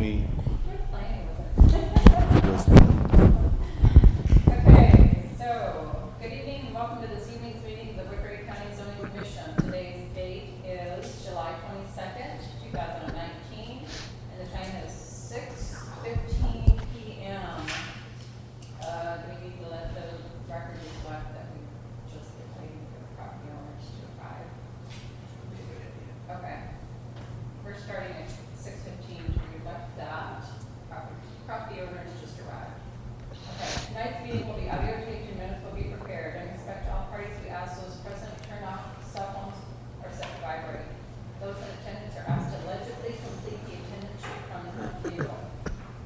me. You're playing with it. Yes, ma'am. Okay, so, good evening, and welcome to this evening's meeting of the Woodbury County Zoning Commission. Today's date is July 22nd, 2019, and the time is 6:15 p.m. Do we need to let the record reflect that we just get waiting for the property owners to arrive? Okay. We're starting at 6:15 to reflect that. Property owners just arrived. Okay, tonight's meeting will be audio taped and minutes will be prepared. In respect to all parties, we ask those present to turn off cell phones or set to vibrate. Those in attendance are asked to legibly complete the attendance sheet from the front table.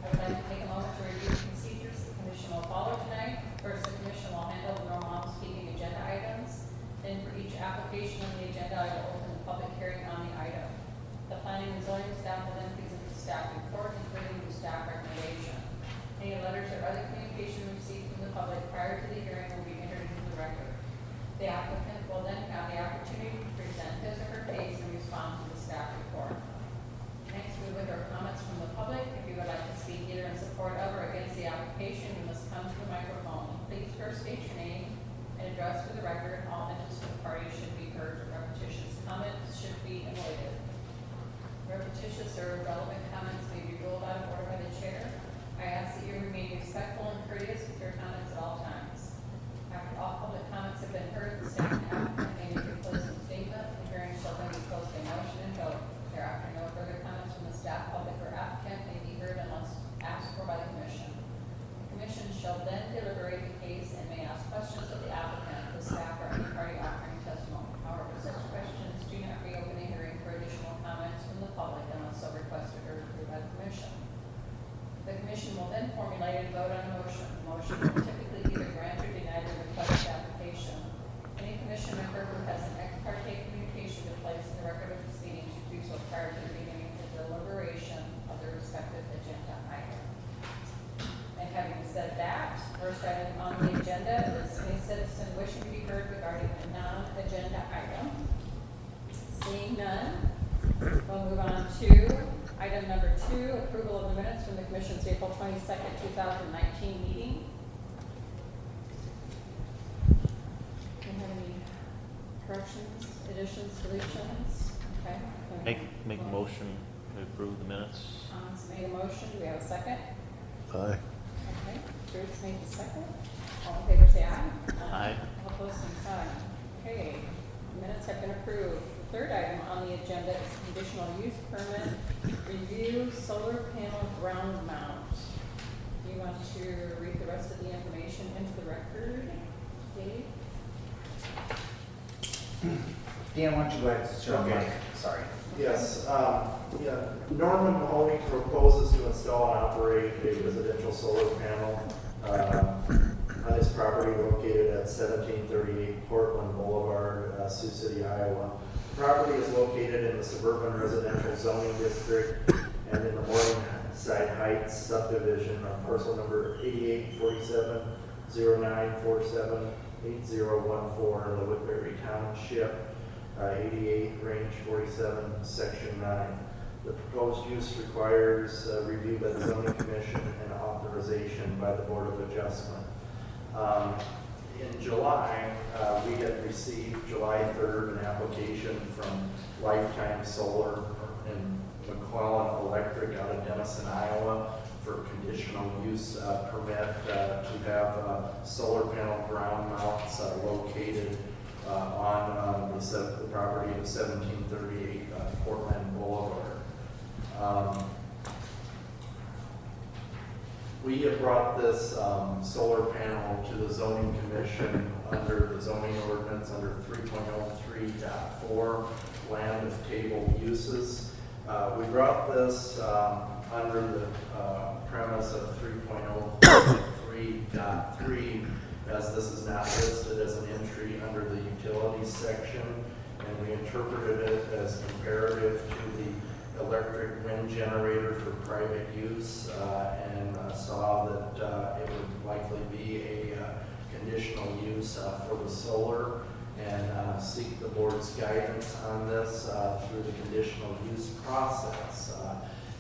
I would like to take a moment to review the procedures the commission will follow tonight. First, the commission will handle the normal speaking agenda items. Then for each application on the agenda, I will open the public hearing on the item. The planning and zoning staff will then present the staff report, including the staff recommendation. Any letters or other communication received from the public prior to the hearing will be entered into the record. The applicant will then have the opportunity to present his or her case and respond to the staff report. Next, we will hear comments from the public. If you would like to speak either in support of or against the application, you must come to the microphone. Please first state your name and address for the record. All interested parties should be heard. Repetitious comments should be avoided. Repetitious or irrelevant comments may be ruled out of order by the chair. I ask that you remain respectful and courteous with your comments at all times. After all public comments have been heard, the staff and applicant may make a closing statement. The hearing shall then be closed by motion and vote. Thereafter, no further comments from the staff, public, or applicant may be heard unless asked for by the commission. The commission shall then deliberate the case and may ask questions of the applicant, the staff, or any party offering testimony. However, such questions do not reopen the hearing for additional comments from the public unless so requested or approved by the commission. The commission will then formulate and vote on a motion. The motion will typically either grant or deny the requested application. Any commission member who has an ex parte communication to place in the record of proceedings should do so prior to the beginning of the deliberation of the respective agenda item. And having said that, first item on the agenda is any citizen wishing to be heard regarding a non-agenda item. Seeing none, we'll move on to item number 2, approval of the minutes from the Commission's April 22nd, 2019 meeting. Do you have any corrections, additions, deletions? Okay. Make a motion to approve the minutes. Hans made a motion. Do we have a second? Aye. Okay. Bruce made the second. All in favor say aye. Aye. All opposed, same sign. Okay. Minutes have been approved. The third item on the agenda is conditional use permit review solar panel ground mount. Do you want to read the rest of the information into the record, Dave? Dan, why don't you go ahead and start? Okay. Sorry. Yes, Norman Mahoney proposes to install and operate a residential solar panel on his property located at 1738 Portland Boulevard, Sioux City, Iowa. The property is located in the suburban residential zoning district and in the Morningside Heights subdivision on parcel number 884709478014 in the Woodbury Township. 88, range 47, section 9. The proposed use requires review by the zoning commission and authorization by the Board of Adjustment. In July, we had received, July 3rd, an application from Lifetime Solar and McClellan Electric out of Denison, Iowa for conditional use permit to have solar panel ground mounts located on the property of 1738 Portland Boulevard. We have brought this solar panel to the zoning commission under the zoning ordinance under 3.03.4 land of table uses. We brought this under the premise of 3.03.3 as this is not listed as an entry under the utilities section, and we interpreted it as comparative to the electric wind generator for private use and saw that it would likely be a conditional use for the solar, and seek the board's guidance on this through the conditional use process.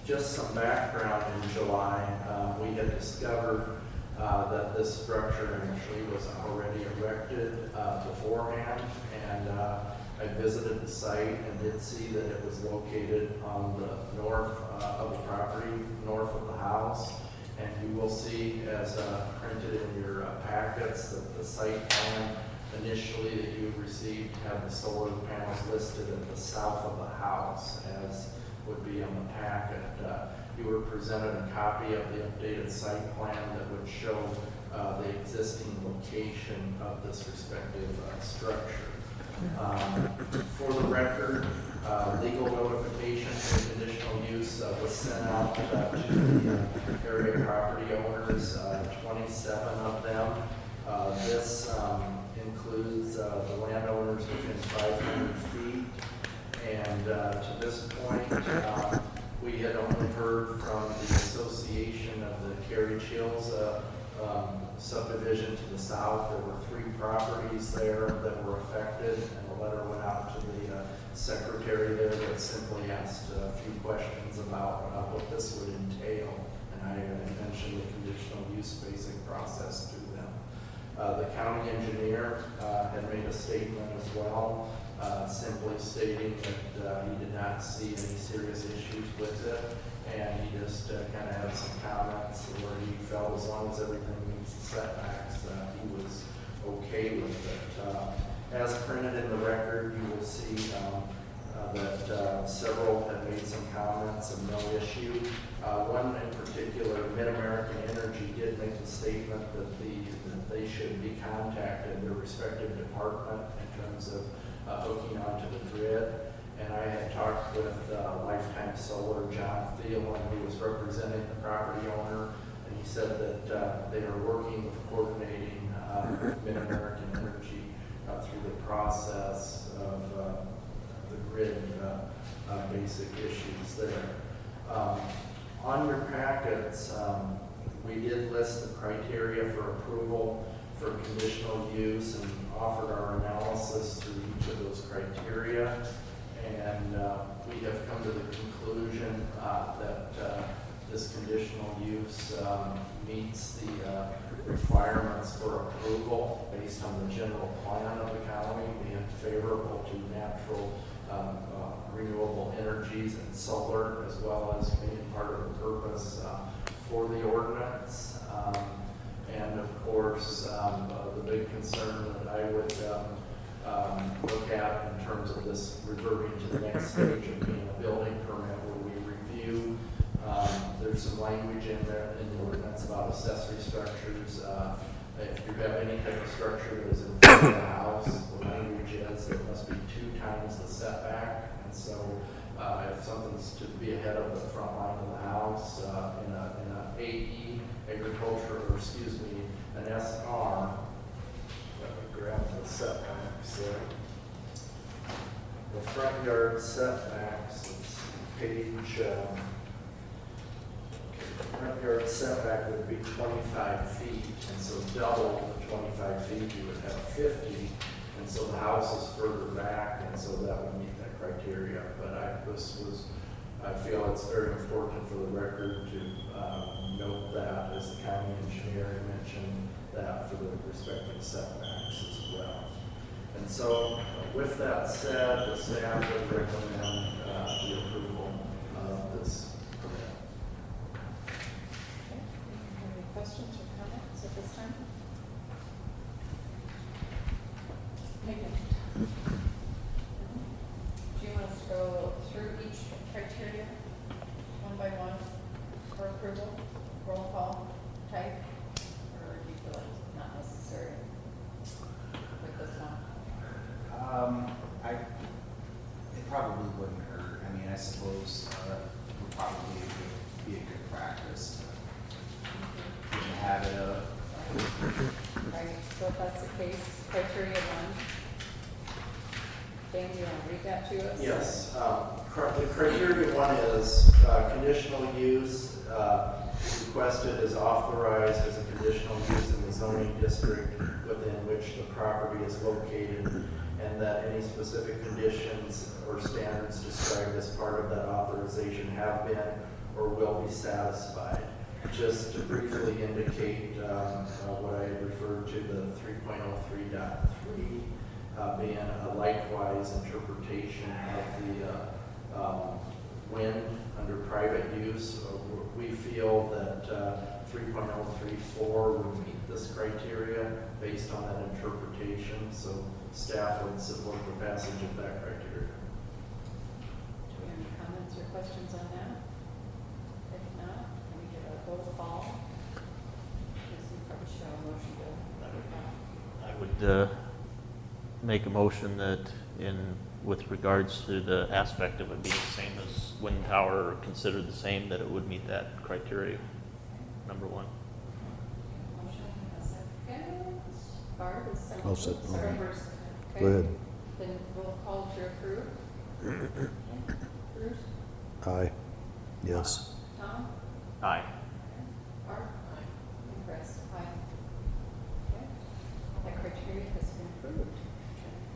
Just some background. In July, we had discovered that this structure actually was already erected beforehand, and I visited the site and did see that it was located on the north of the property, north of the house. And you will see, as printed in your packets, that the site plan initially that you received had the solar panels listed at the south of the house, as would be on the packet. You were presented a copy of the updated site plan that would show the existing location of this respective structure. For the record, legal notification for conditional use was sent out to the area property owners, 27 of them. This includes the landowners within 500 feet. And to this point, we had only heard from the association of the Carriage Hills subdivision to the south. There were 3 properties there that were affected, and a letter went out to the secretary there that simply asked a few questions about what this would entail. And I mentioned the conditional use basic process to them. The county engineer had made a statement as well, simply stating that he did not see any serious issues with it, and he just kind of had some comments where he felt as long as everything meets the setbacks, he was okay with it. As printed in the record, you will see that several have made some comments of no issue. One in particular, Mid-American Energy, did make the statement that they should be contacted, their respective department, in terms of hooking onto the grid. And I had talked with Lifetime Solar, John Thielen, who was representing the property owner, and he said that they are working with coordinating Mid-American Energy through the process of the grid basic issues there. On your packets, we did list the criteria for approval for conditional use and offered our analysis through each of those criteria. And we have come to the conclusion that this conditional use meets the requirements for approval based on the general plan of the county, being favorable to natural renewable energies and solar, as well as being part of the purpose for the ordinance. And of course, the big concern that I would look at in terms of this reverting to the next stage of being a building permit, where we review, there's some language in there in the ordinance about accessory structures. If you have any type of structure that is in front of the house, the language is it must be 2 times the setback. And so if something's to be ahead of the front line of the house, in a AE, agriculture, or excuse me, an SR, let me grab the setbacks there. The front yard setbacks, it's page, front yard setback would be 25 feet, and so double the 25 feet, you would have 50, and so the house is further back, and so that would meet that criteria. But I feel it's very important for the record to note that, as the county engineer mentioned, that for the respective setbacks as well. And so, with that said, the staff would recommend the approval of this permit. Any questions or comments at this time? Megan? Do you want us to go through each criteria, one by one, for approval, roll call type, or do you feel like it's not necessary with this one? It probably wouldn't hurt. I mean, I suppose would probably be a good practice to get in the habit of. Right, so if that's the case, criteria 1. Dan, do you want to read that to us? Yes. The criteria 1 is conditional use requested is authorized as a conditional use in the zoning district within which the property is located, and that any specific conditions or standards described as part of that authorization have been or will be satisfied. Just to briefly indicate what I had referred to, the 3.03.3 being a likewise interpretation of the wind under private use. We feel that 3.034 would meet this criteria based on that interpretation, so staff would support the passage of that criteria. Do we have any comments or questions on that? If not, can we get a roll call? Because you probably should have a motion to. I would make a motion that with regards to the aspect of it being the same as wind tower, or considered the same, that it would meet that criteria, number one. Motion, a second. Barb is second. I'll second. Sorry, Okay. Bruce. Okay. Go ahead. Then roll call to approve. Okay. Bruce? Aye. Yes. Tom? Aye. Barb? And Chris? Aye. Okay. That criteria has been approved.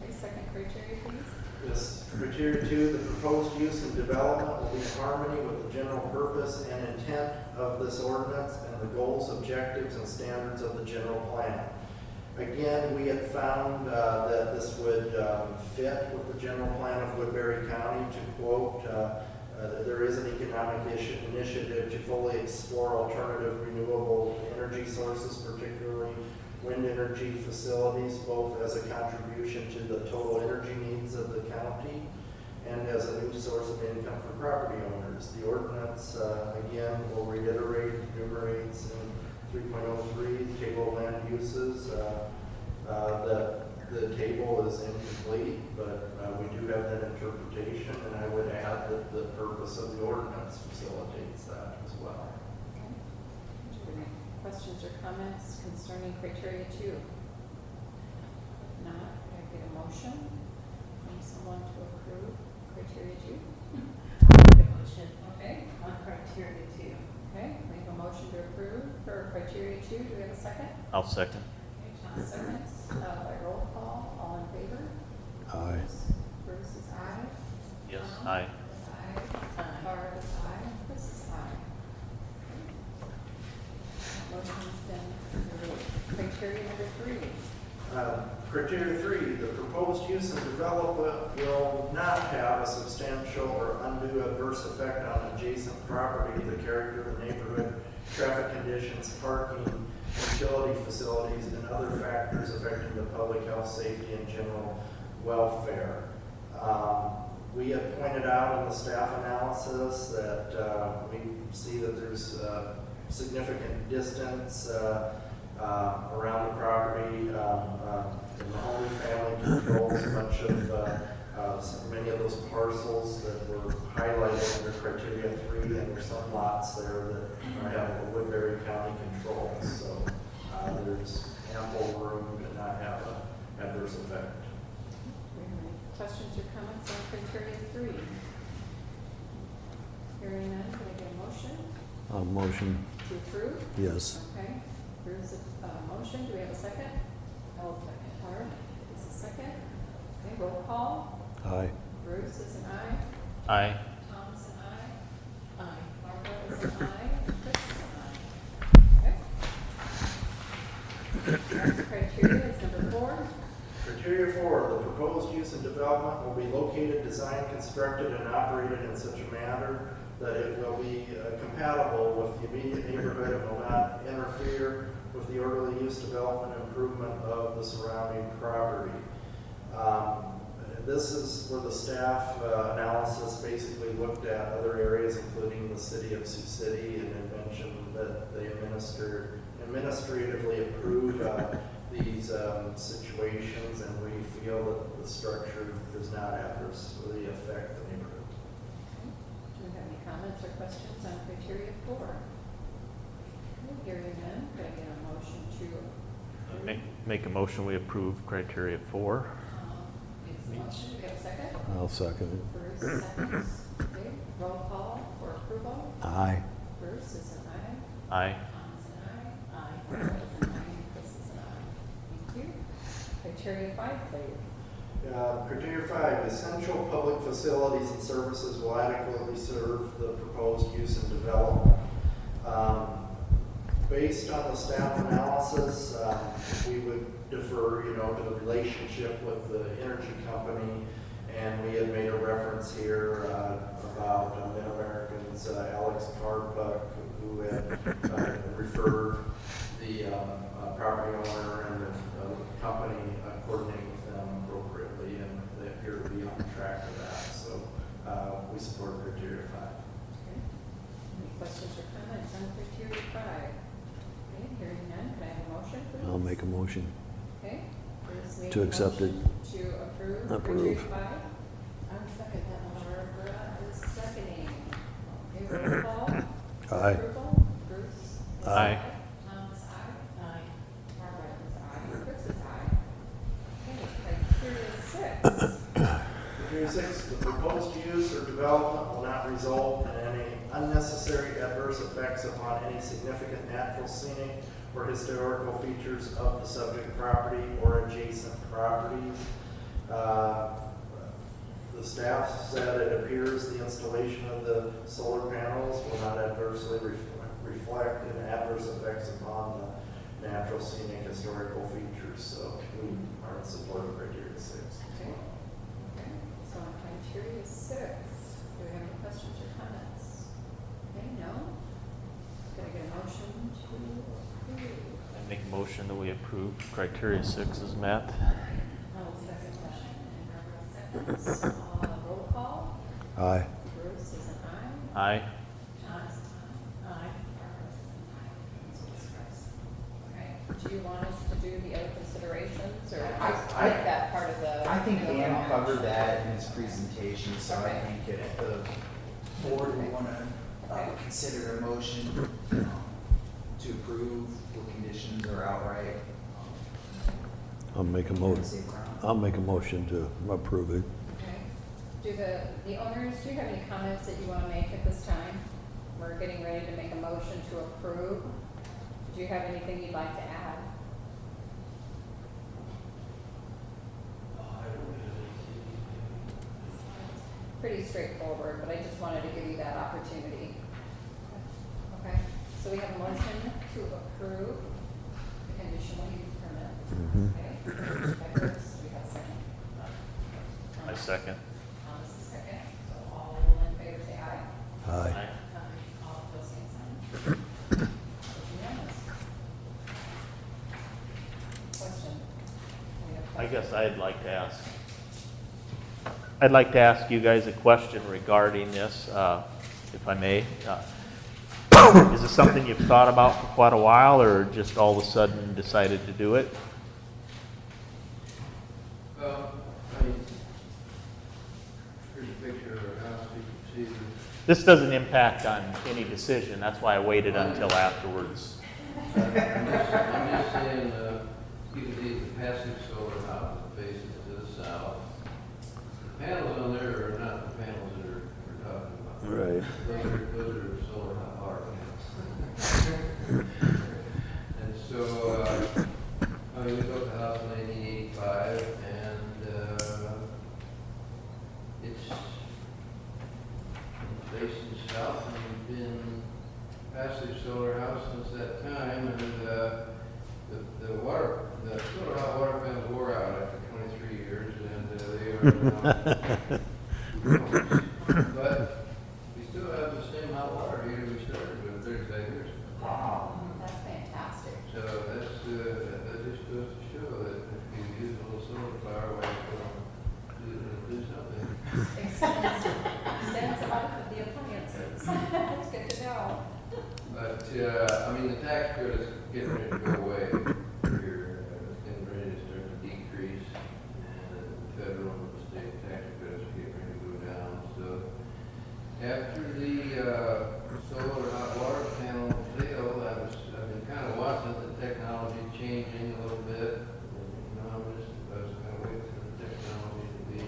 Okay, second criteria, please. This criteria 2, the proposed use and development will be in harmony with the general purpose and intent of this ordinance and the goals, objectives, and standards of the general plan. Again, we had found that this would fit with the general plan of Woodbury County. To quote, there is an economic initiative to fully explore alternative renewable energy sources, particularly wind energy facilities, both as a contribution to the total energy needs of the county and as a new source of income for property owners. The ordinance, again, will reiterate, enumerates in 3.03, the table of land uses. The table is incomplete, but we do have that interpretation, and I would add that the purpose of the ordinance facilitates that as well. Okay. Do you have any questions or comments concerning criteria 2? If not, can I get a motion from someone to approve criteria 2? I'll make a motion Okay. on criteria 2. Okay, we have a motion to approve for criteria 2. Do we have a second? I'll second. Okay, Tom seconds. By roll call, all in favor? Aye. Bruce is aye. Yes. Tom Aye. is aye. Aye. Barb is aye. Chris is aye. Motion's been approved. Criteria number 3. Criteria 3, the proposed use and development will not have a substantial or undue adverse effect on adjacent property, the character of the neighborhood, traffic conditions, parking, utility facilities, and other factors affecting the public health, safety, and general welfare. We have pointed out in the staff analysis that we see that there's significant distance around the property. The Mahoney family controls a bunch of many of those parcels that were highlighted under criteria 3, and there's some lots there that have a Woodbury County control. So there's ample room to not have an adverse effect. Do we have any questions or comments on criteria 3? Hearing none, can I get a motion Motion. to approve? Yes. Okay, Bruce, motion, do we have a second? I'll second. Barb is a second. Okay, roll call. Aye. Bruce is an aye. Aye. Tom is an aye. Aye. Margaret is an aye. Chris is an aye. Okay. Next criteria is number 4. Criteria 4, the proposed use and development will be located, designed, constructed, and operated in such a manner that it will be compatible with the immediate neighborhood and will not interfere with the orderly use, development, and improvement of the surrounding property. This is where the staff analysis basically looked at other areas, including the city of Sioux City, and it mentioned that they administratively approve these situations, and we feel that the structure does not adversely affect the neighborhood. Do we have any comments or questions on criteria 4? Okay, hearing none, could I get a motion to approve? Make a motion, we approve criteria 4. Makes the motion, do we have a second? I'll second Bruce seconds. Okay, roll call for approval. it. Aye. Bruce is an aye. Aye. Tom is an aye. Aye. Margaret is an aye. Chris is an aye. Thank you. Criteria 5, please. Criteria 5, essential public facilities and services will adequately serve the proposed proposed use and development. Based on the staff analysis, we would defer, to the relationship with the energy company, and we had made a reference here about Mid-American's Alex Tarbuck, who had referred the property owner and the company coordinate with them appropriately, and they appear to be on track for that. So we support criteria 5. Okay. Any questions or comments on criteria 5? Okay, hearing none, can I have a motion, please? I'll make a motion. Okay. Bruce made To a accept it. motion To approve. Approve. Criteria 5. I'll second that motion. Barbara is seconding. Okay, roll call. Aye. Approval. Bruce is Aye. Tom is aye. Aye. Barbara is aye. Chris is aye. Okay, criteria 6. Criteria 6, the proposed use or development will not result in any unnecessary adverse effects upon any significant natural, scenic, or historical features of the subject property or adjacent properties. The staff said it appears the installation of the solar panels will not adversely reflect any adverse effects upon the natural, scenic, historical features. So we are in support of criteria 6. Okay. Okay, so on criteria 6, do we have any questions or comments? Okay, no? Can I get a motion to approve? I make a motion that we approve criteria 6 as met. I'll second that. And Barbara seconds. Roll call. Aye. Bruce is an aye. Aye. John is an Aye. aye. Barbara is an aye. And so is Chris. Okay, do you want us to do the other considerations, or just I- make that part of the? I think the Dan overall covered motion? that in his presentation, so I Okay. think if the board would want to Okay. consider a motion to approve with conditions or outright. I'll make a motion. I'll make a motion to approve it. Okay. Do the owners, do you have any comments that you want to make at this time? We're getting ready to make a motion to approve. Do you have anything you'd like to add? Pretty straightforward, but I just wanted to give you that opportunity. Okay, so we have a motion to approve the conditional use permit. Mhm. Okay, by Bruce, we have a second. I second. Thomas is second, so all in favor say aye. Aye. All opposed, same sign. It's unanimous. Question? We have I questions? guess I'd like to ask you guys a question regarding this, if I may. Is this something you've thought about for quite a while, or just all of a sudden decided to do it? Here's a picture of a house, you can see This doesn't impact on any decision, that's why I waited until afterwards. I'm just saying, you can see the passive solar house that faces to the south. The panels on there are not the panels that we're talking about. Right. Those are solar hot water panels. And so, we built the house in 1985, and it's facing south, and we've been passive solar house since that time, and the solar hot water panels wore out after 23 years, and they are now. But we still have the same hot water heater we started with 35 years ago. Wow, that's fantastic. So that just goes to show that if you use a little solar power, why you don't do something. Extends the life of the appliances. That's good to know. But, the tax credit is getting ready to go away. It's getting ready to start to decrease, and the federal and the state tax credits are getting ready to go down. So after the solar hot water panel sale, I've been kind of watching the technology changing a little bit. And, I was kind of waiting for the technology to be,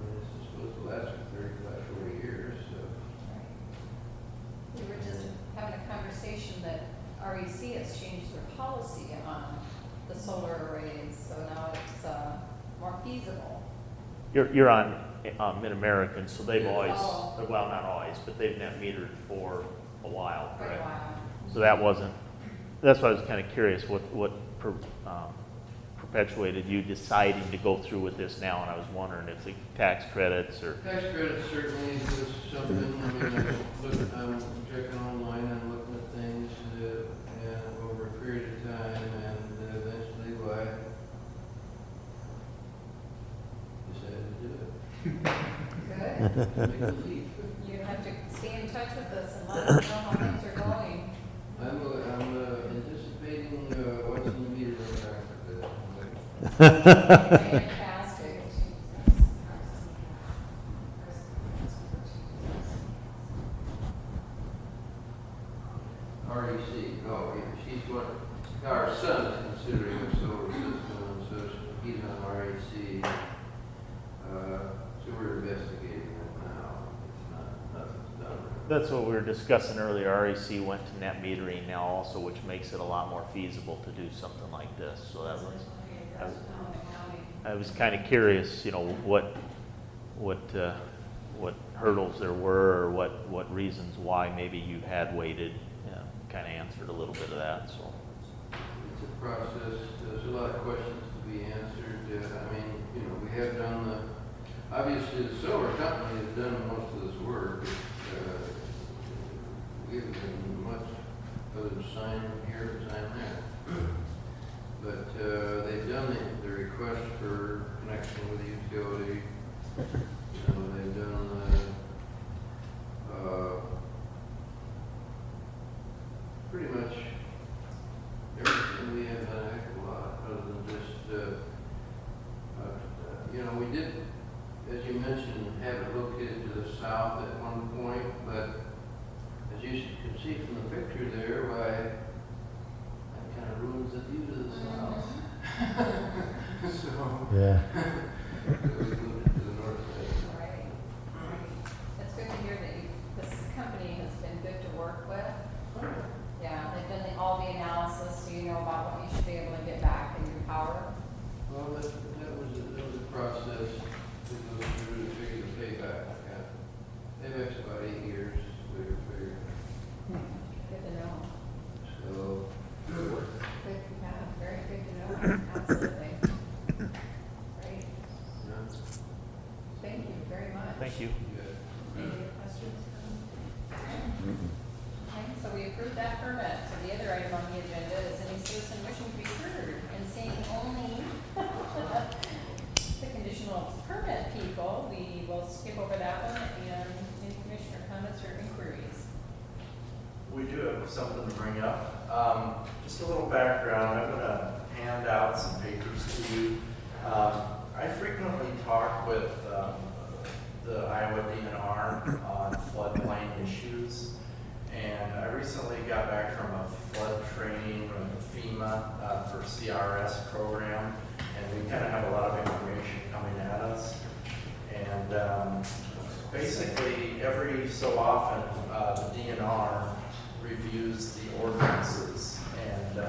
this is supposed to last for 35, 40 years, so. We were just having a conversation that REC has changed their policy on the solar arrays, so now it's more feasible. You're on Mid-American, so they've always, Oh. well, not always, but they've net metered for a while, Quite a correct? while. So that wasn't, that's why I was kind of curious, what perpetuated you deciding to go through with this now, and I was wondering if the tax credits or, Tax credit certainly is something, I mean, I'm checking online, I'm looking at things, and over a period of time, and eventually, why? Decided to do it. Good. Make a leap. You have to stay in touch with us and let us know how things are going. I'm anticipating, what's in the meter after that. Fantastic. REC, no, she's one, our son is considering a solar system, and so he's on REC. So we're investigating it now. It's not, nothing's done. that's what we were discussing earlier. REC went to net metering now also, which makes it a lot more feasible to do something like this, so that was, I was kind of curious, you know, what hurdles there were, or what reasons why maybe you had waited, kind of answered a little bit of that, so. It's a process, there's a lot of questions to be answered. I mean, you know, we have done obviously the solar company has done most of this work. We haven't done much other than sign here and sign there. But they've done the request for connection with the utility. You know, they've done pretty much everything. We have done a heck of a lot other than just, you know, we did, as you mentioned, have it located to the south at one point, but as you can see from the picture there, why, that kind of ruins the view to the south. So, Yeah. we moved it to the north side. Right, right. It's good to hear that this company has been good to work with. Yeah, they've done all the analysis, so you know about what you should be able to get back in your power. Well, that was a process to go through to figure the payback. Payback's about 8 years, we were figuring. Good to know. So, Good, yeah, very good to know, absolutely. Great, yeah, thank you very much. Thank you. you got Any other questions? Okay, so we approved that permit. So the other item on the agenda is any citizen wishing to be heard, and seeing only the conditional permit people, we will skip over that one, and any commissioner comments or inquiries? We do have something to bring up. Just a little background, I'm gonna hand out some papers to you. I frequently talk with the Iowa DNR on floodplain issues. And I recently got back from a flood training with the FEMA for CRS program. And we kind of have a lot of information coming at us. And basically, every so often, the DNR reviews the ordinances, and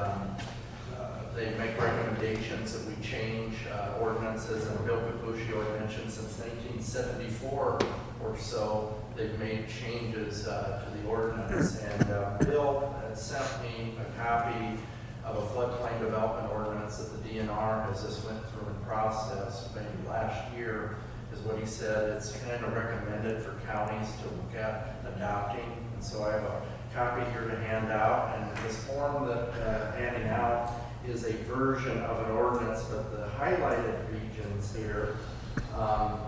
they make recommendations that we change ordinances. And Bill Capuccio had mentioned since 1974 or so, they've made changes to the ordinance. And Bill had sent me a copy of a floodplain development ordinance that the DNR has just went through in process maybe last year, is what he said. It's kind of recommended for counties to look at adopting. And so I have a copy here to hand out, and this form that handing out is a version of an ordinance, but the highlighted regions here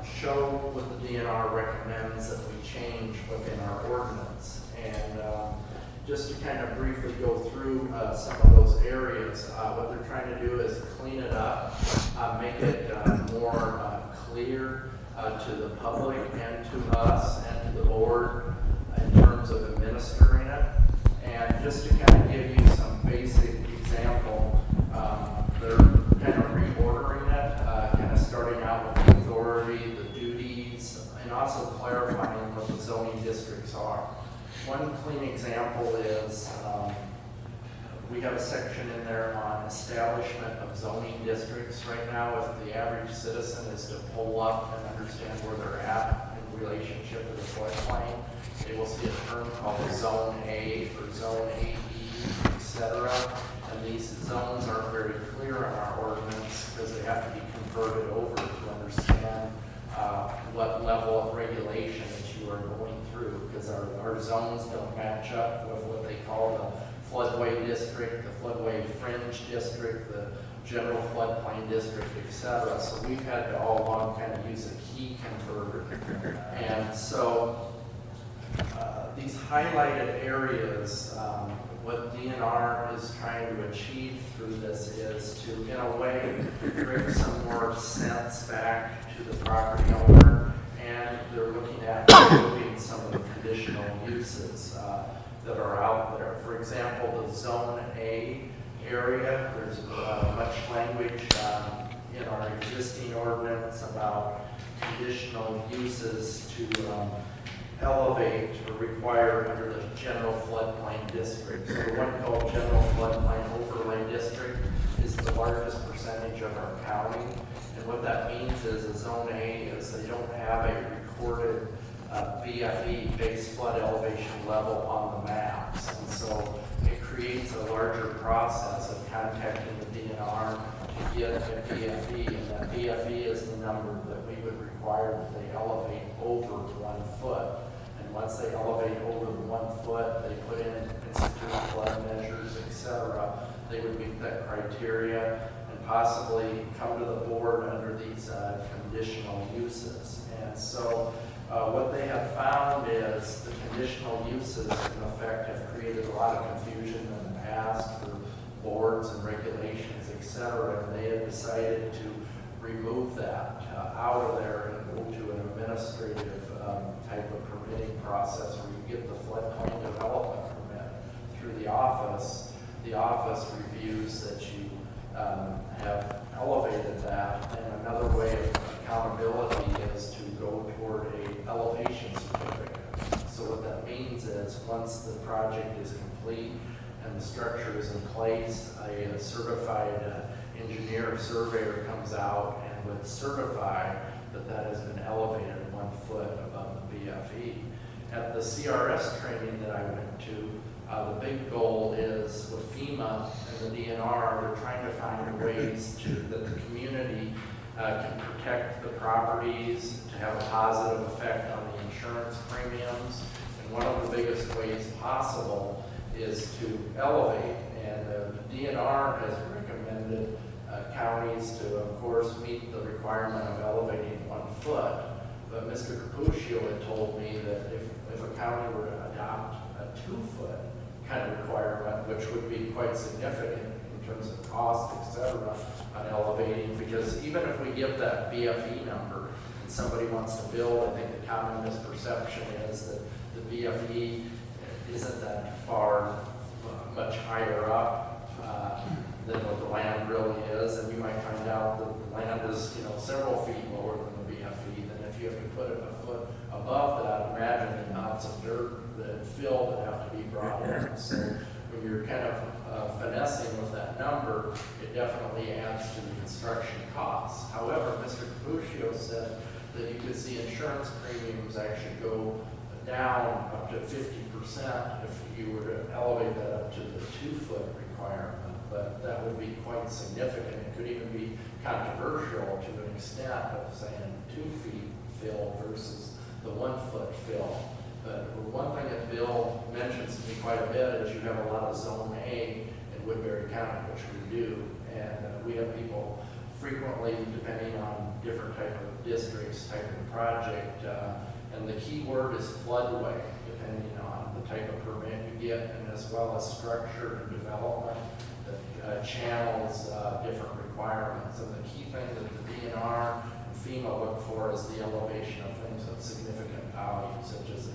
show what the DNR recommends that we change within our ordinance. And just to kind of briefly go through some of those areas, what they're trying to do is clean it up, make it more clear to the public and to us and to the board in terms of administering it. And just to kind of give you some basic example, they're kind of reordering it, kind of starting out with the authority, the duties, and also clarifying what the zoning districts are. One clean example is we have a section in there on establishment of zoning districts right now. If the average citizen is to pull up and understand where they're at in relationship to the floodplain, they will see a term called Zone A or Zone AE, etc. And these zones aren't very clear in our ordinance because they have to be converted over to understand what level of regulation that you are going through, because our zones don't match up with what they call the floodway district, the floodway fringe district, the general floodplain district, etc. So we've had to all along kind of use a key converter. And so these highlighted areas, what DNR is trying to achieve through this is to, in a way, bring some more sense back to the property owner, and they're looking at removing some of the conditional uses that are out there. For example, the Zone A area, there's much language in our existing ordinance about conditional uses to elevate or require under the general floodplain district. So the one called general floodplain overlay district is the largest percentage of our county. And what that means is a Zone A is they don't have a recorded BFE, base flood elevation level, on the maps. And so it creates a larger process of contacting the DNR to get a BFE. And that BFE is the number that we would require that they elevate over 1 foot. Once they elevate over the 1 foot, they put in institute flood measures, etc. They would meet that criteria and possibly come to the board under these conditional uses. And so what they have found is the conditional uses, in effect, have created a lot of confusion in the past for boards and regulations, etc. And they have decided to remove that out of there and go to an administrative type of permitting process where you get the floodplain development permit through the office. The office reviews that you have elevated that, and another way of accountability is to go toward a elevation certificate. So what that means is once the project is complete and the structure is in place, a certified engineer or surveyor comes out and would certify that that has been elevated 1 foot above the BFE. At the CRS training that I went to, the big goal is with FEMA and the DNR, they're trying to find ways that the community can protect the properties, to have a positive effect on the insurance premiums. And one of the biggest ways possible is to elevate. And the DNR has recommended counties to, of course, meet the requirement of elevating 1 foot. But Mr. Cappuccio had told me that if a county were to adopt a 2-foot kind of requirement, which would be quite significant in terms of cost, etc., on elevating, because even if we give that BFE number and somebody wants to build, I think the common misperception is that the BFE isn't that far much higher up than what the land really is, and you might find out that the land is, several feet lower than the BFE. Then if you have to put it a foot above that, imagine the amounts of dirt and fill that have to be brought in. So when you're kind of finessing with that number, it definitely adds to the construction costs. However, Mr. Cappuccio said that you could see insurance premiums actually go down up to 50% if you were to elevate that up to the 2-foot requirement. But that would be quite significant. It could even be controversial to an extent of saying 2 feet fill versus the 1 foot fill. But one thing that Bill mentions to me quite a bit is you have a lot of Zone A in Woodbury County, which we do. And we have people frequently, depending on different type of districts, type of project, and the key word is floodway, depending on the type of permit you get, and as well as structure and development that channels different requirements. And the key thing that the DNR and FEMA look for is the elevation of things of significant value, such as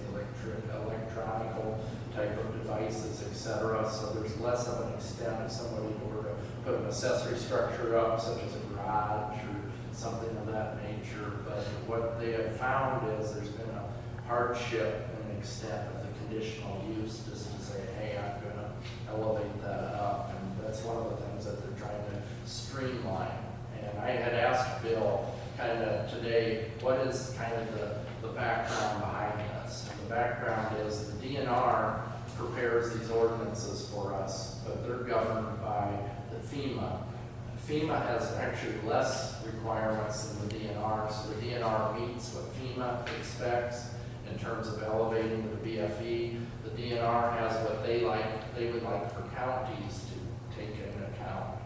electronical type of devices, etc. So there's less of an extent if somebody were to put an accessory structure up, such as a garage or something of that nature. But what they have found is there's been a hardship and an extent of the conditional use, just to say, hey, I'm gonna elevate that up. And that's one of the things that they're trying to streamline. And I had asked Bill kind of today, what is kind of the background behind this? And the background is the DNR prepares these ordinances for us, but they're governed by the FEMA. FEMA has actually less requirements than the DNR, so the DNR meets what FEMA expects in terms of elevating the BFE. The DNR has what they would like for counties to take into account.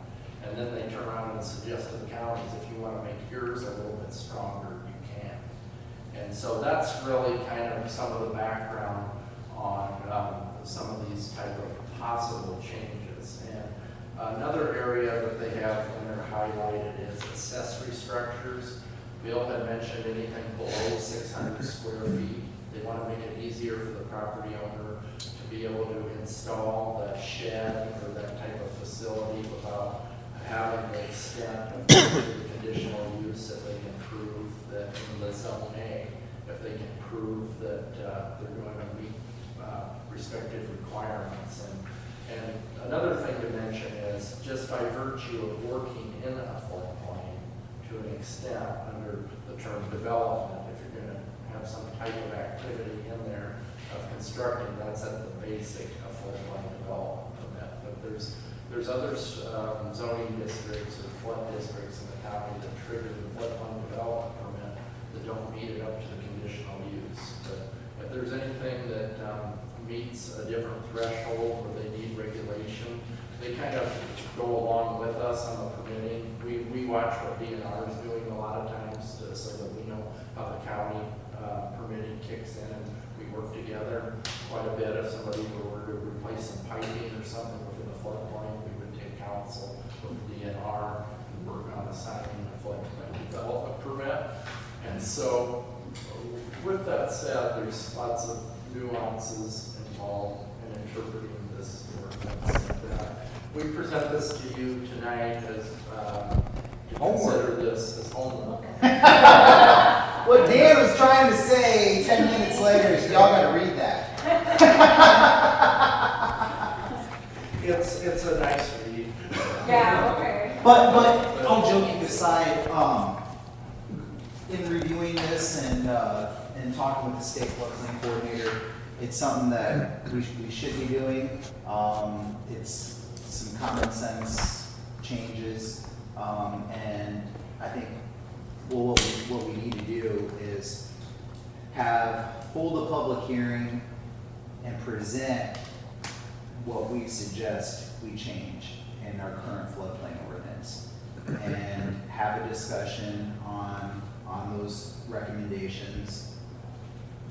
And then they turn around and suggest to the counties, if you want to make yours a little bit stronger, you can. And so that's really kind of some of the background on some of these type of possible changes. And another area that they have in there highlighted is accessory structures. Bill had mentioned anything below 600 square feet. They want to make it easier for the property owner to be able to install that shed or that type of facility without having the extent of the conditional use if they can prove that in the zone A, if they can prove that they're going to meet respective requirements. And another thing to mention is just by virtue of working in a floodplain to an extent under the term development, if you're going to have some type of activity in there of constructing, that's at the basic of floodplain development permit. But there's other zoning districts or flood districts in the county that trigger the floodplain development permit that don't meet it up to the conditional use. But if there's anything that meets a different threshold where they need regulation, they kind of go along with us on the permitting. We watch what DNR is doing a lot of times so that we know how the county permitting kicks in, and we work together quite a bit. If somebody were to replace some piping or something within the floodplain, we would take counsel with the DNR and work on assigning a floodplain development permit. And so with that said, there's lots of nuances involved in interpreting this ordinance. And, we present this to you tonight as you consider this as homework. What Dan was trying to say 10 minutes later is y'all gotta read that. It's a nice read. Yeah, okay. But all joking aside, in reviewing this and talking with the state floodplain coordinator, it's something that we should be doing. It's some common sense changes, and I think what we need to do is hold a public hearing and present what we suggest we change in our current floodplain ordinance, and have a discussion on those recommendations.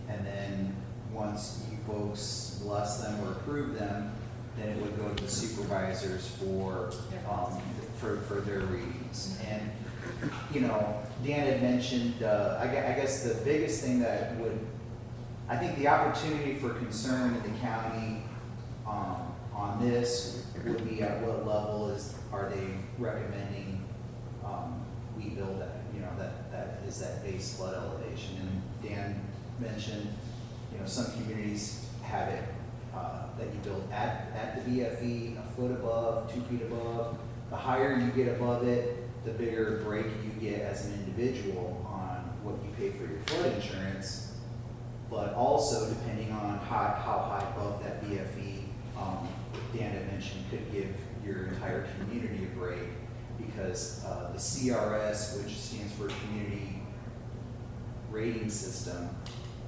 And then once you folks bless them or approve them, then it would go to the supervisors for their readings. And, you know, Dan had mentioned, I guess the biggest thing that I think the opportunity for concern in the county on this would be at what level are they recommending we build that, you know, that is that base flood elevation. And Dan mentioned, you know, some communities have it that you build at the BFE, a foot above, 2 feet above. The higher you get above it, the bigger break you get as an individual on what you pay for your flood insurance. But also, depending on how high above that BFE, Dan had mentioned, could give your entire community a break, because the CRS, which stands for Community Rating System,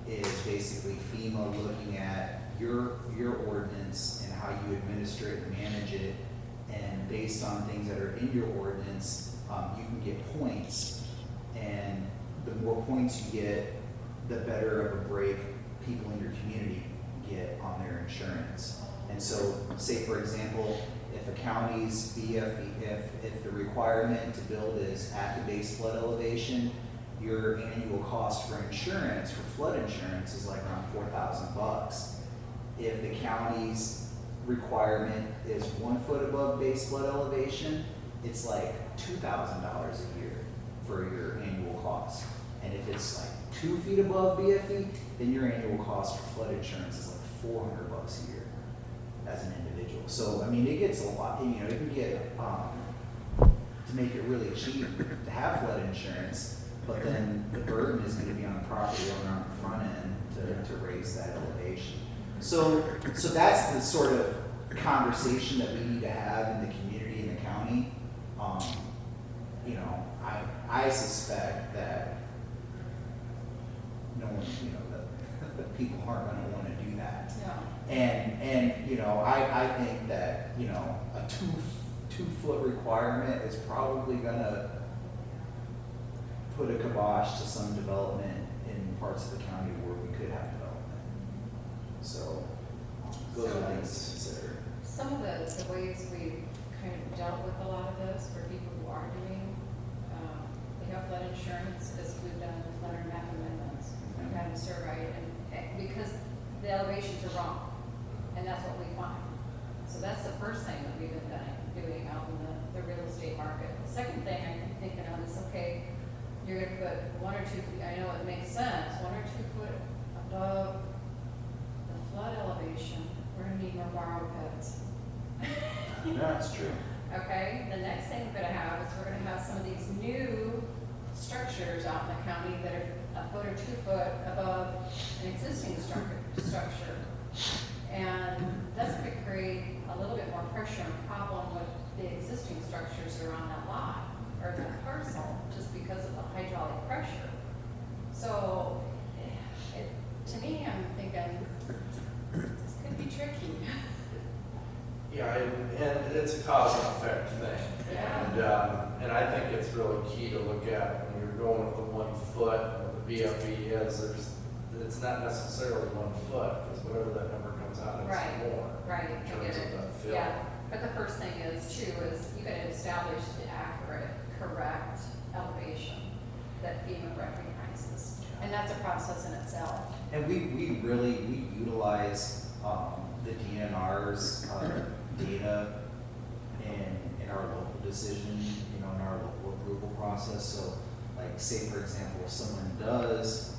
is basically FEMA looking at your ordinance and how you administer it and manage it, and based on things that are in your ordinance, you can get points, and the more points you get, the better of a break people in your community get on their insurance. And so, say for example, if a county's BFE, if the requirement to build is at the base flood elevation, your annual cost for insurance, for flood insurance, is like around $4,000. If the county's requirement is 1 foot above base flood elevation, it's like $2,000 a year for your annual cost. And if it's like 2 feet above BFE, then your annual cost for flood insurance is like $400 a year as an individual. So, I mean, it gets a lot, you know, it can get, to make it really cheap to have flood insurance, but then the burden is gonna be on the property owner on the front end to raise that elevation. So that's the sort of conversation that we need to have in the community and the county. You know, I suspect that no one, you know, that people aren't gonna wanna do that. No. And, you know, I think that, you know, a two-foot requirement is probably gonna put a kibosh to some development in parts of the county where we could have development. So, those are things to consider. Some of the ways we've kind of dealt with a lot of this for people who are doing, they have flood insurance, is we've done flood map amendments. We've had them surveyed, and because the elevations are wrong, and that's what we find. So that's the first thing that we've been doing out in the real estate market. The second thing I'm thinking of is, okay, you're gonna put 1 or 2 feet, I know it makes sense, 1 or 2 foot above the flood elevation, we're gonna need more borrow pits. That's true. Okay, the next thing we're gonna have is we're gonna have some of these new structures out in the county that are 1 foot or 2 foot above an existing structure. And that's gonna create a little bit more pressure and problem with the existing structures that are on that lot or that parcel, just because of the hydraulic pressure. So, to me, I'm thinking, this could be tricky. Yeah, and it's a cause and effect thing. Yeah. And I think it's really key to look at when you're going with the 1 foot, what the VFE is, it's not necessarily 1 foot, because whatever that number comes out, Right, it's more. right, In I terms get of it. that fill. Yeah, but the first thing is too, is you gotta establish the accurate, correct elevation that FEMA recognizes. And that's a process in itself. And we utilize, the DNR's, data in our local decision, you know, in our local approval process. So, like, say for example, if someone does,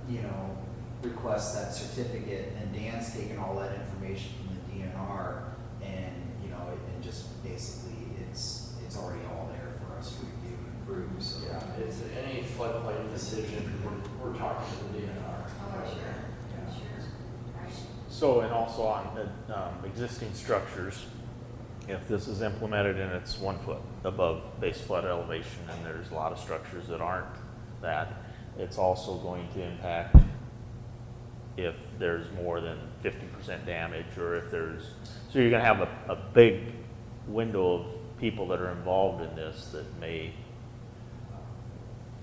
you know, request that certificate, and Dan's taken all that information from the DNR, and, you know, and just basically, it's already all there for us to review and approve, so. Yeah, it's any floodplain decision, we're talking to the DNR. Oh, sure, Yeah. sure, right. So, and also on the existing structures, if this is implemented and it's 1 foot above base flood elevation, and there's a lot of structures that aren't that, it's also going to impact if there's more than 50% damage, or if there's, so you're gonna have a big window of people that are involved in this that may.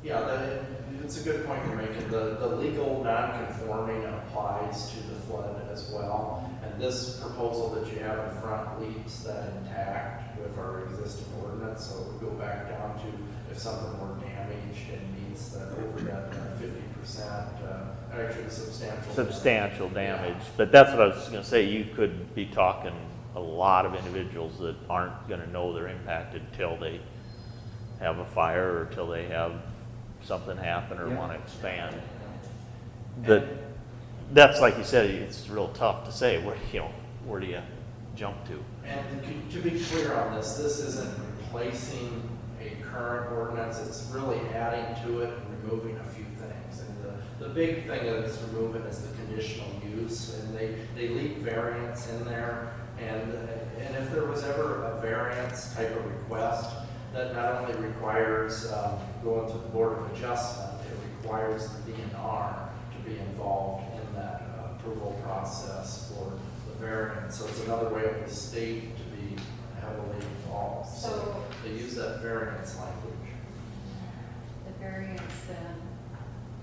Yeah, it's a good point you're making. The legal non-conforming applies to the flood as well. And this proposal that you have in front leaves that intact with our existing ordinance. So it would go back down to if something were damaged and needs that over that 50%, actually substantial Damage, but that's what I was gonna say, you could be talking a lot of individuals that aren't gonna know they're impacted till they have a fire, or till they have something happen, or Yeah. wanna expand. That's like you said, it's real tough to say, where do you jump to? And to be clear on this isn't replacing a current ordinance, it's really adding to it and removing a few things. And the big thing that it's removing is the conditional use, and they leave variance in there. And if there was ever a variance type of request, that not only requires going to the Board of Adjustment, it requires the DNR to be involved in that approval process for the variance. So it's another way of the state to be heavily involved. So they use that variance language. The variance then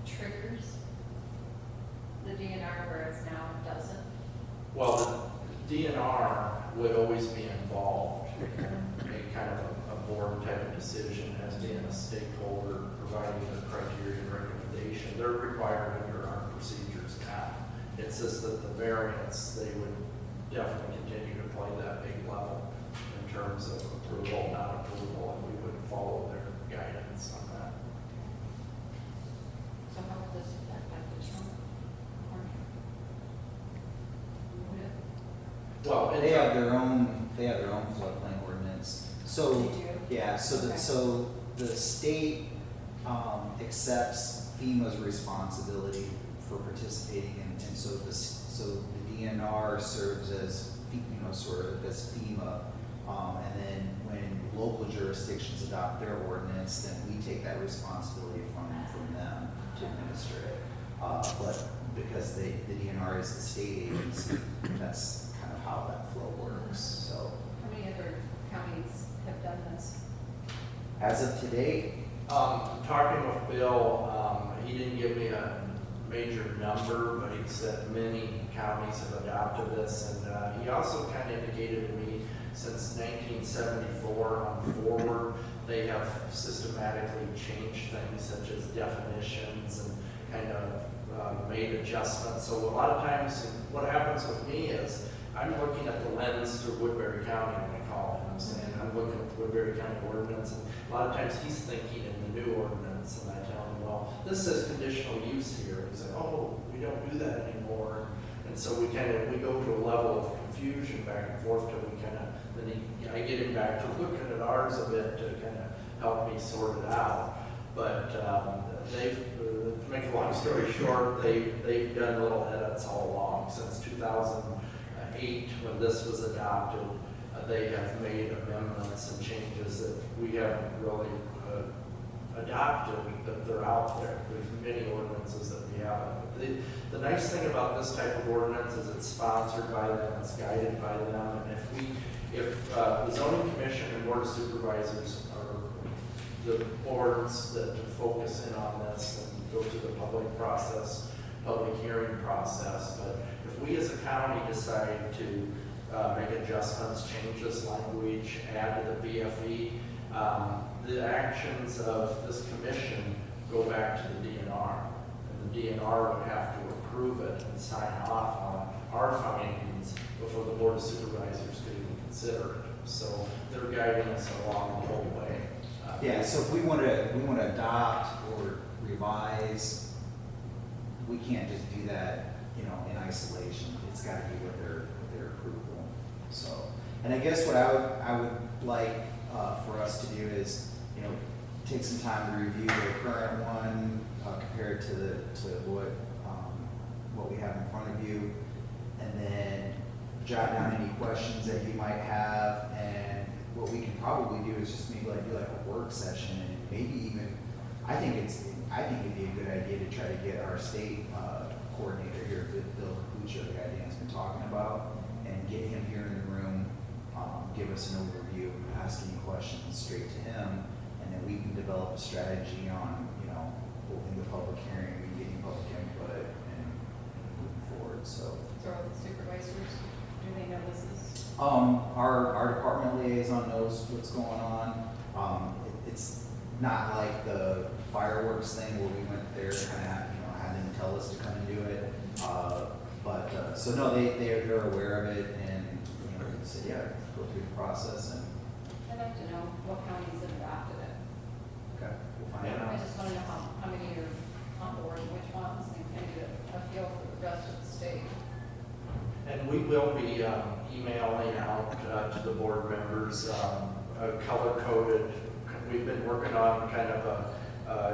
triggers the DNR, whereas now it doesn't. Well, the DNR would always be involved in a kind of a board type of decision as being a stakeholder, providing the criteria and recommendation. They're required under our procedures now. It's just that the variance, they would definitely continue to play that big level in terms of approval, not approval, and we would follow their guidance on that. So how would this affect like the Trump? Well, They have their own floodplain ordinance. So, They do? yeah, Okay. so the state, accepts FEMA's responsibility for participating and so so the DNR serves as, sort of as FEMA. And then when local jurisdictions adopt their ordinance, then we take that responsibility from them to administer it. But because the DNR is the state agency, that's kind of how that flow works, so. How many other counties have done this? As of today, Talking with Bill, he didn't give me a major number, but he said many counties have adopted this. And he also kind of indicated to me since 1974 on forward, they have systematically changed things such as definitions and kind of made adjustments. So a lot of times what happens with me is I'm looking at the lens through Woodbury County when I call him. I'm saying, I'm looking at the Woodbury County ordinance, and a lot of times he's thinking in the new ordinance, and I tell him, well, this says conditional use here. He's like, oh, we don't do that anymore. And so we go to a level of confusion back and forth till we kind of, I get him back to looking at ours a bit to kind of help me sort it out. But to make a long story short, they've done little edits all along since 2008 when this was adopted. They have made amendments and changes that we haven't really adopted, but they're out there. There's many ordinances that we haven't. The nice thing about this type of ordinance is it's sponsored by them, it's guided by them, and if the zoning commission and board of supervisors are the boards that focus in on this and go through the public process, public hearing process, but if we as a county decide to make adjustments, change this language, add to the BFE, the actions of this commission go back to the DNR. And the DNR would have to approve it and sign off on our findings before the board of supervisors could even consider it. So they're guiding us along the whole way. yeah, so if we want to adopt or revise, we can't just do that, in isolation. It's got to be with their approval. So, and I guess what I would like for us to do is, take some time to review the current one compared to what we have in front of you, and then jot down any questions that you might have. And what we can probably do is just maybe do like a work session, and maybe even I think it'd be a good idea to try to get our state coordinator here, Bill Capuccio, the guy Dan's been talking about, and get him here in the room, give us an overview, ask any questions straight to him, and then we can develop a strategy on, holding the public hearing, and getting public input, and moving forward. So, So are the supervisors, do they know this is? our department liaison knows what's going on. It's not like the fireworks thing where we went there and kind of, had them tell us to come and do it. So no, they're aware of it, and, they said, yeah, go through the process, and, I'd like to know what counties have adopted it. okay, we'll find I out. just want to know how many are on board and which ones, and kind of get a feel for the rest of the state. And we will be emailing out to the board members a color-coded, we've been working on kind of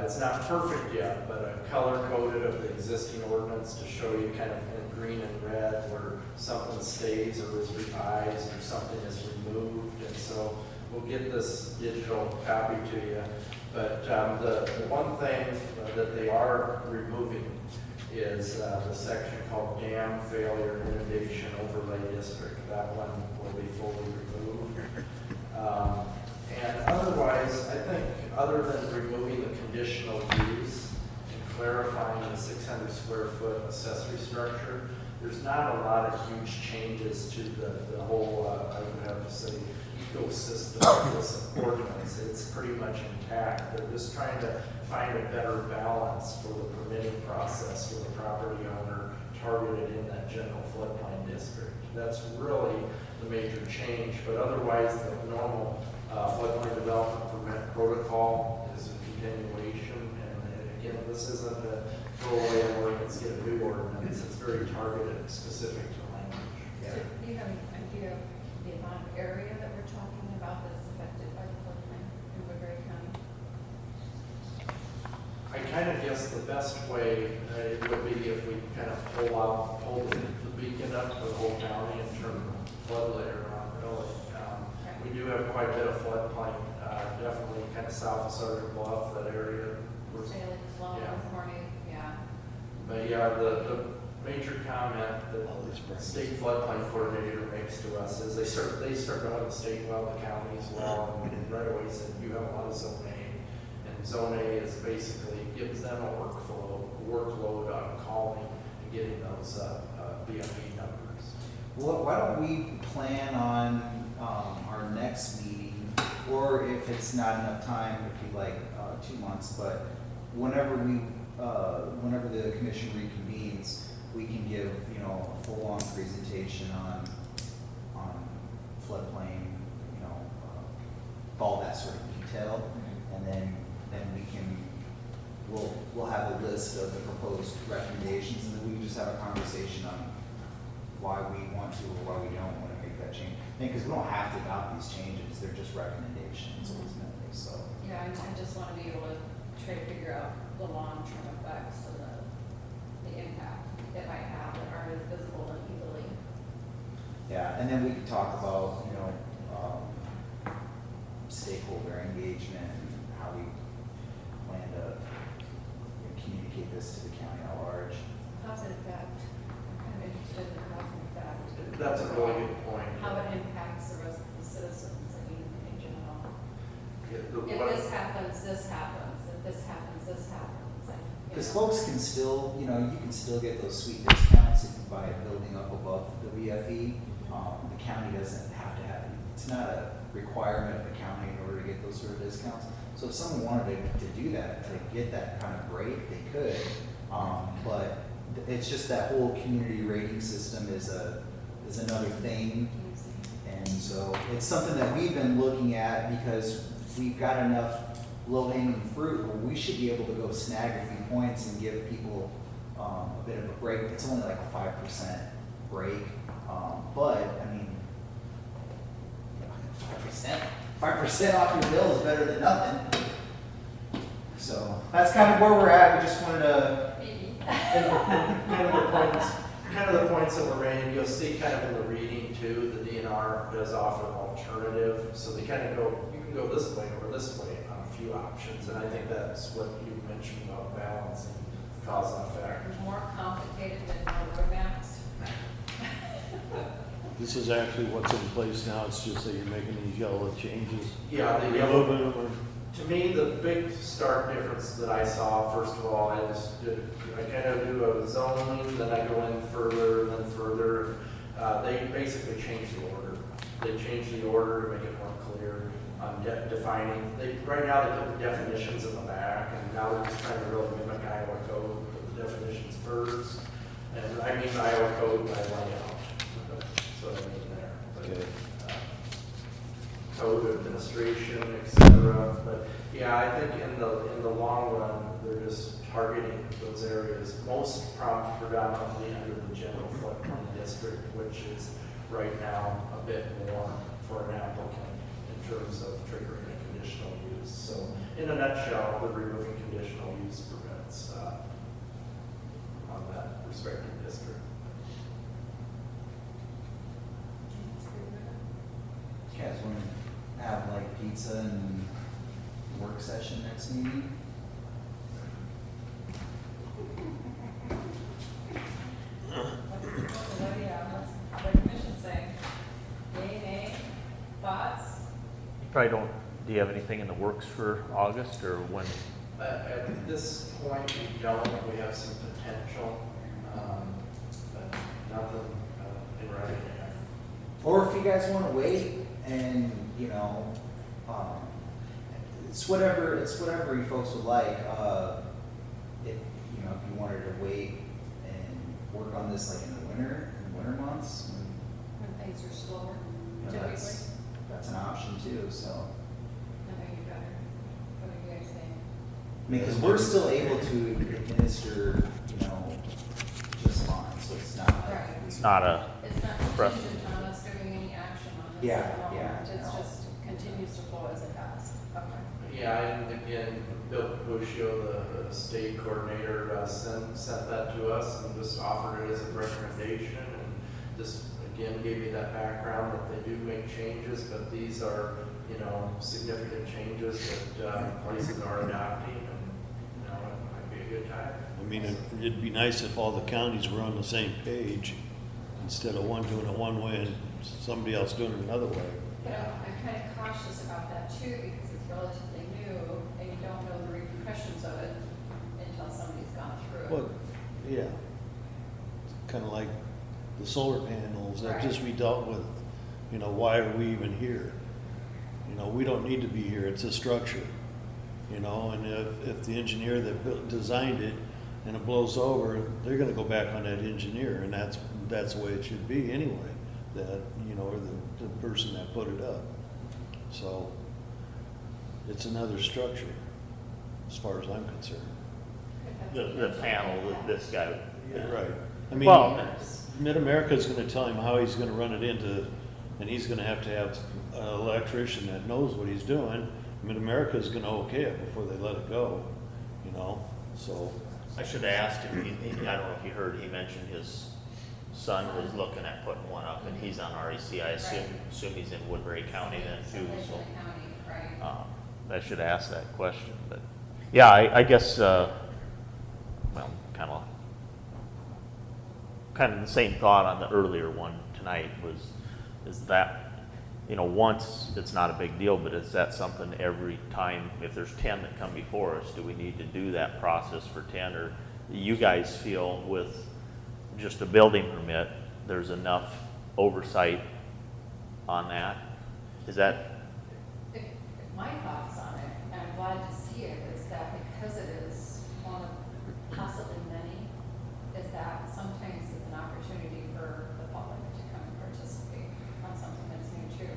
it's not perfect yet, but a color-coded of the existing ordinance to show you kind of in green and red where something stays or is revised or something is removed. And so we'll get this digital copy to you. But the one thing that they are removing is the section called Dam Failure Inundation Overlay District. That one will be fully removed. And otherwise, I think other than removing the conditional use and clarifying the 600 square foot accessory structure, there's not a lot of huge changes to the whole, I would have to say, ecosystem of this ordinance. It's pretty much intact. They're just trying to find a better balance for the permitting process for the property owner targeted in that general floodplain district. That's really the major change, but otherwise the normal floodplain development permit protocol is a continuation. And again, this isn't a throwaway ordinance, get a new ordinance. It's very targeted, specific to language. Yeah. So do you have an idea of the amount of area that we're talking about that's affected by the floodplain in Woodbury County? I kind of guess the best way it would be if we kind of pull the beacon up to the whole county and turn the flood layer on, really. We do have quite a bit of floodplain, definitely kind of south of Sergeant Bluff, that area. We're- Salem, Sloan, Yeah. Horny, yeah. But yeah, the major comment All these that branches. state floodplain coordinator makes to us is they start out the state well, the county as well, and right away said, you have a lot of zone A. And zone A is basically gives them a workload on calling and getting those BME numbers. Well, why don't we plan on our next meeting, or if it's not enough time, if you like, 2 months, but whenever the commission reconvenes, we can give, you know, a full-on presentation on floodplain, you know, all that sort of detail, and then we'll have a list of the proposed recommendations, and then we can just have a conversation on why we want to or why we don't want to make that change. Because we don't have to adopt these changes, they're just recommendations ultimately, so. Yeah, I just want to be able to try to figure out the long-term effects of the impact it might have that aren't as visible and easily. Yeah, and then we could talk about, you know, stakeholder engagement and how we plan to, you know, communicate this to the county at large. How's it affect? I'm kind of interested in how's it affect. That's a really good point. How it impacts the rest of the citizens, I mean, in general. Yeah, If this happens, this happens. If this happens, this happens. Like, you Because know. folks can still, you know, you can still get those sweet discounts if you buy a building up above the VFE. The county doesn't have to have, it's not a requirement of the county in order to get those sort of discounts. So if someone wanted to do that, to get that kind of break, they could. But it's just that whole community rating system is another thing. And so it's something that we've been looking at because we've got enough low-hanging fruit where we should be able to go snag a few points and give people a bit of a break. It's only like a 5% break. But, I mean, 5% off your bill is better than nothing. So that's kind of where we're at. We just wanted to, Maybe. kind of the points that were made, you'll see kind of in the reading too, the DNR does offer an alternative. So they kind of go, you can go this way or this way on a few options. And I think that's what you mentioned about balancing cause and effect. More complicated than our roadmaps. This is actually what's in place now, it's just that you're making these yellow changes. Yeah, the yellow, Removing them or. to me, the big stark difference that I saw, first of all, I kind of do a zoning, then I go in further, then further. They basically changed the order. They changed the order to make it more clear on defining. Right now, they put the definitions in the back, and now they're just trying to really mimic Iowa code, put the definitions first. And I mean Iowa code by layout. That's what I mean there. But, Okay. Code administration, et cetera. But yeah, I think in the long run, they're just targeting those areas, most predominantly under the general floodplain district, which is right now a bit more for an applicant in terms of triggering a conditional use. So in a nutshell, they're removing conditional use permits on that respective district. you guys want to have like pizza and work session next meeting? What's the commission saying? Yay, nay, thoughts? You probably don't, do you have anything in the works for August or when? At this point, we don't. We have some potential, but nothing in writing yet. Or if you guys want to wait and, you know, it's whatever you folks would like. If, you know, if you wanted to wait and work on this like in the winter months, When things are slower, you know, typically. that's an option too, so. I know you better. What do you guys think? I mean, because we're still able to administer, you know, just fine, so it's not like. Right. It's not a It's not contingent on us doing any action on this Yeah, at the moment. yeah, It's no. just continues to flow as it has. Okay. Yeah, and again, Bill Capuccio, the state coordinator, sent that to us and just offered it as a recommendation and just, again, gave me that background that they do make changes, but these are, you know, significant changes that places are adopting and, you know, it might be a good time. I mean, it'd be nice if all the counties were on the same page, instead of one doing it one way and somebody else doing it another way. But I'm kind of cautious about that too, because it's relatively new, and you don't know the repercussions of it until somebody's gone through it. Well, yeah. Kind of like the solar panels that just we dealt with, you know, why are we even here? You know, we don't need to be here, it's a structure, you know, and if the engineer that designed it and it blows over, they're gonna go back on that engineer, and that's the way it should be anyway, that, you know, or the person that put it up. So, it's another structure, as far as I'm concerned. The panel that this guy. Right. I mean, Well, Mid-America's gonna tell him how he's gonna run it into, and he's gonna have to have an electrician that knows what he's doing. Mid-America's gonna okay it before they let it go, you know, so. I should have asked him, I don't know if you heard, he mentioned his son was looking at putting one up, and he's on REC. I assume he's in Woodbury County then too, Somebody so. in the county, right. I should ask that question, but, yeah, I guess, well, kind of the same thought on the earlier one tonight is that, you know, once, it's not a big deal, but is that something every time, if there's 10 that come before us, do we need to do that process for 10? Or you guys feel with just a building permit, there's enough oversight on that? Is that, My thoughts on it, and I'm glad to see it, is that because it is one of possibly many, is that sometimes it's an opportunity for the public to come and participate on something that's new too.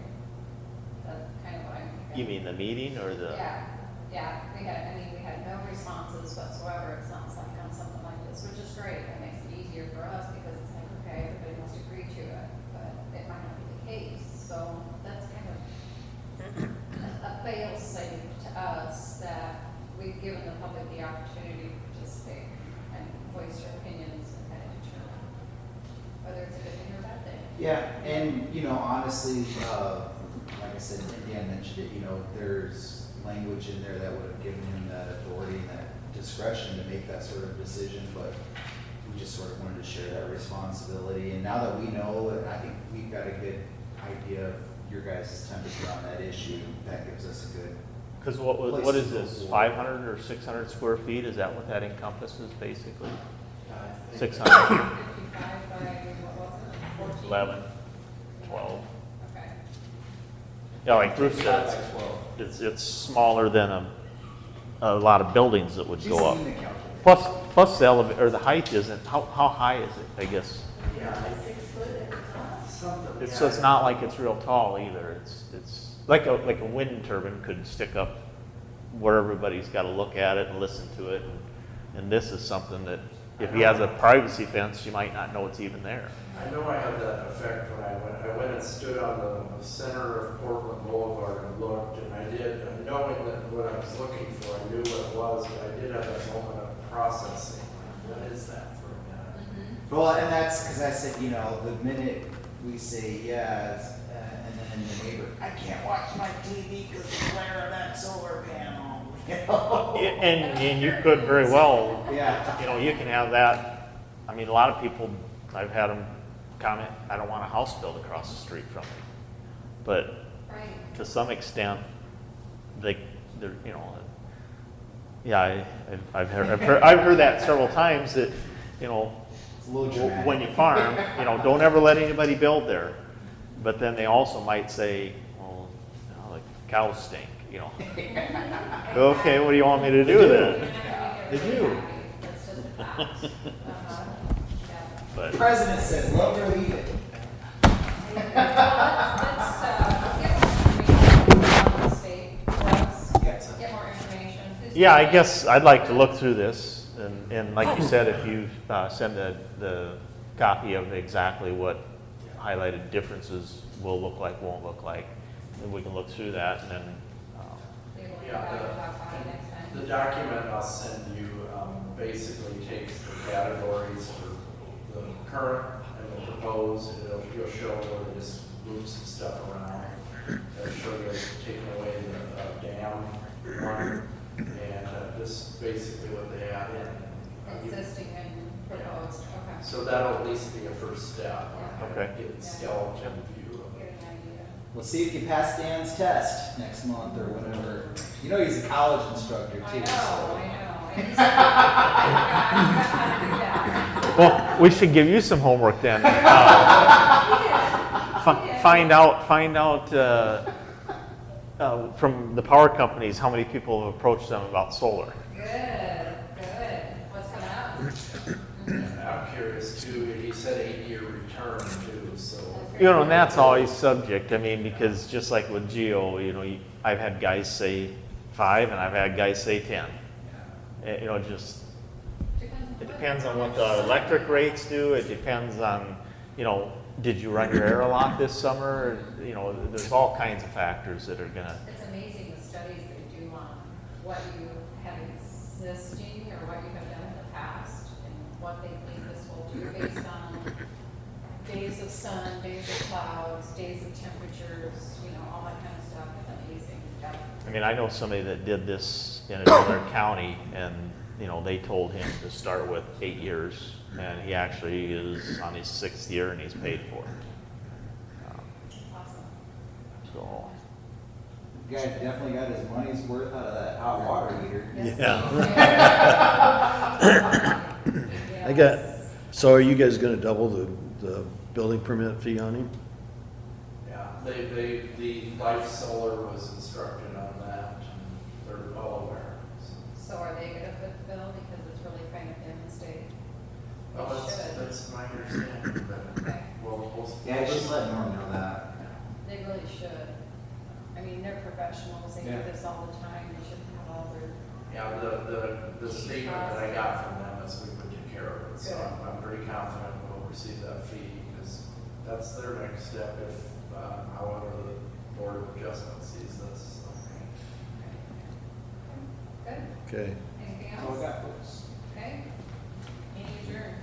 That's kind of what I'm thinking. you mean the meeting or the? Yeah, we had no responses whatsoever, it sounds like, on something like this, which is great. That makes it easier for us because it's like, okay, everybody must agree to it, but it might not be the case. So that's kind of a fail-safe to us that we've given the public the opportunity to participate and voice their opinions and kind of determine whether it's a good thing or a bad thing. Yeah, and, you know, honestly, like I said, Dan mentioned it, you know, there's language in there that would have given him that authority and that discretion to make that sort of decision, but we just sort of wanted to share that responsibility. And now that we know, I think we've got a good idea of your guys' temperature on that issue, that gives us a good, Because what Place is to go this, forward. 500 or 600 square feet? Is that what that encompasses, basically? I think- 600, 55 by, what was it, 14? 11, 12. Okay. Yeah, like Bruce said, it's smaller than a lot of buildings that would she's go up. seen the calculator. Plus the elevator, or the height isn't, how high is it, I guess? Yeah, 6 foot at the top. something. So it's not like it's real tall either. It's like a wind turbine could stick up where everybody's got to look at it and listen to it. And this is something that if he has a privacy fence, you might not know it's even there. I know I had that effect when I went and stood on the center of Portland Boulevard and looked, and I did, knowing that what I was looking for, I knew what it was, but I did have that moment of processing. What is that for a minute? Well, and that's because I said, you know, the minute we say yes, and then the neighbor, I can't watch my TV because the glare of that solar panel. You know? And you could very well, Yeah. you know, you can have that. I mean, a lot of people, I've had them comment, I don't want a house built across the street from me. But Right. to some extent, they're, you know, yeah, I've heard that several times that, you know, It's a little dramatic. when you farm, you know, don't ever let anybody build there. But then they also might say, well, you know, the cows stink, you know. Okay, what do you want me to do then? They do. That's just a fact. Uh-huh. Yeah. The But president says, love or leave it. Let's get more information from the state for us. Yes. Get more information. Who's yeah, I doing it? guess I'd like to look through this, and like you said, if you send the copy of exactly highlighted differences will look like, won't look like. And we can look through that and then, They will Yeah, talk about it next time. The document I'll send you basically takes the categories for the current and the proposed, and you'll show where they just move some stuff around. It'll show you taking away the dam one, and just basically what they add in. Existing and proposed, okay. So that'll at least be a first step. Yeah. Okay. Get the skeleton view of Get it. an idea. We'll see if you pass Dan's test next month or whenever. You know he's a college instructor too. I know, so- I know. I just- I forgot how to do that. well, we should give you some homework then. Find out from the power companies how many people have approached them about solar. Good, good. What's coming up? I'm curious too, he said 8-year return too, so. You know, and that's always subject. I mean, because just like with Geo, you know, I've had guys say 5 and I've had guys say 10. You know, just, it depends on what the electric rates do. It depends on, you know, did you run your air a lot this summer? You know, there's all kinds of factors that are gonna, It's amazing the studies they do on what you have existing or what you have done in the past and what they think this will do based on days of sun, days of clouds, days of temperatures, you know, all that kind of stuff. It's amazing. Yeah. I mean, I know somebody that did this in another county and, you know, they told him to start with 8 years and he actually is on his 6th year and he's paid for it. Awesome. So, The guy definitely got his money's worth out of that hot water heater. Yes. Yeah. I got, so are you guys gonna double the building permit fee on him? Yeah, the Life Solar was instructed on that, and they're well aware. So are they gonna foot the bill because it's really kind of in the state? Oh, Should. that's my understanding, but, Okay. we'll. Yeah, just let Norm know that. They really should. I mean, they're professionals, they do Yeah. this all the time, they should have all their, Yeah, the statement that I got from them is we would take care of it, so Good. I'm pretty confident we'll receive that fee, because that's their next step if, however, the Board of Adjustment sees this. So. good. Okay. Anything That's all I else? got, folks. Okay. Meeting adjourned.